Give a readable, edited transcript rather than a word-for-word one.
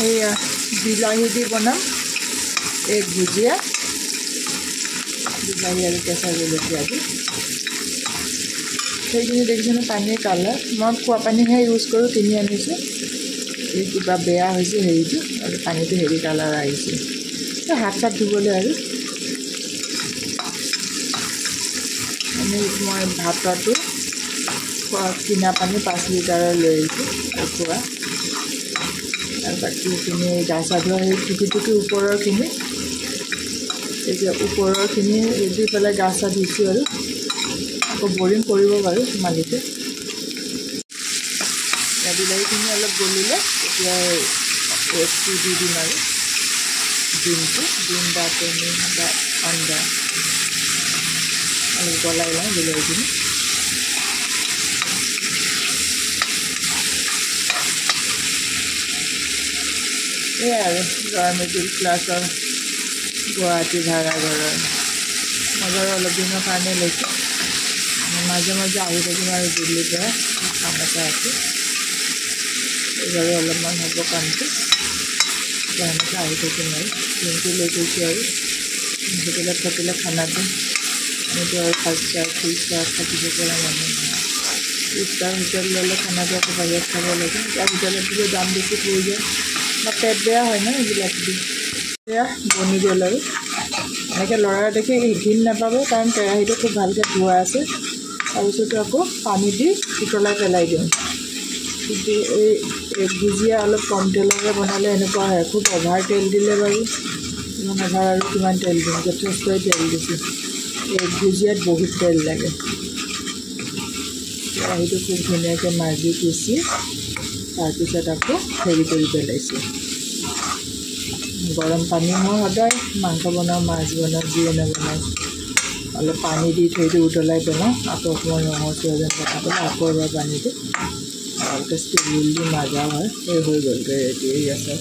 এয়া বিলাহী দি বনাম এগ ভুজিয়া বিলাহী আৰু কেঁচা জলকীয়া দি সেইখিনি দেখিছেনে পানীৰ কালাৰ মই খোৱা পানীহে ইউজ কৰোঁ কিনি আনিছোঁ এই কিবা বেয়া হৈছে হেৰিটো আৰু পানীটো হেৰি কালাৰ আহিছে হাত চাত ধুবলৈ আৰু মই ভাতটো কিনা পানী 5 লিটাৰৰ লৈ আহিছোঁ খোৱা আৰু বাকীখিনি গা চা ধোৱা সেই টুকি ওপৰৰখিনি এতিয়া ওপৰৰখিনি দি পেলাই গা চা ধুইছোঁ আৰু আকৌ বৰিং কৰিব বাৰু মালিকে বিলাহীখিনি অলপ গলিলে এতিয়া এগটো দি দিম আৰু ডিম বা কণী বা আন্দা অলপ গলাই লওঁ বিলাহীখিনি এয়াই আৰু ল'ৰা মিডিল ক্লাছৰ গুৱাহাটী ভাড়াঘৰৰ মই বাৰু অলপ দিনৰ কাৰণে লৈছোঁ মাজে মাজে আহি থাকিম আৰু দিল্লীৰ পৰা কাম এটা আছে এইবাৰো অলপমান হ'ব কামটো সেনেকৈ আহি থাকিম আৰু দিনটো লৈ গৈছোঁ আৰু হোটেলত থাকিলে খানাটো আমিতো আৰু খৰচা ফুলচা থাকিব পৰা মানুহ ষ্টাৰ হোটেল ল'লে খানাটো আকৌ বাহিৰত খাব লাগে এতিয়া হোটেলত দিলে দাম বেছি পৰি যায় বা পেট বেয়া হয় ন এইবিলাক দি এয়া বনি গ'ল আৰু এনেকৈ লৰাই দেখি ঘিণ নাপাব কাৰণ কেৰাহীটো খুব ভালকৈ ধোৱা আছে তাৰপিছতো আকৌ পানী দি উতলাই পেলাই দিওঁ কিন্তু এই ভুজিয়া অলপ কম তেলৰে বনালে এনেকুৱা হয় খুব অভাৰ তেল দিলে বাৰু ইমান অভাৰ আৰু কিমান তেল দিম যথেষ্টই তেল দিছোঁ এই ভুজিয়াত বহুত তেল লাগে কেৰাহীটো খুব ধুনীয়াকৈ মাজি পিচি তাৰপিছত আকৌ হেৰি কৰি পেলাইছোঁ গৰম পানী মই সদায় মাংস বনাওঁ মাছ বনাওঁ যিয়ে নবনাওঁ অলপ পানী দি থৈ দিওঁ উতলাই পেলাওঁ আকৌ অকণমান ৰঙচুৱা যেন কথা পেলাই আকৌ এবাৰ পানীটো ভালকৈ ষ্টিল দি মাজা হয় এই হৈ গ'ল ৰেডি আছে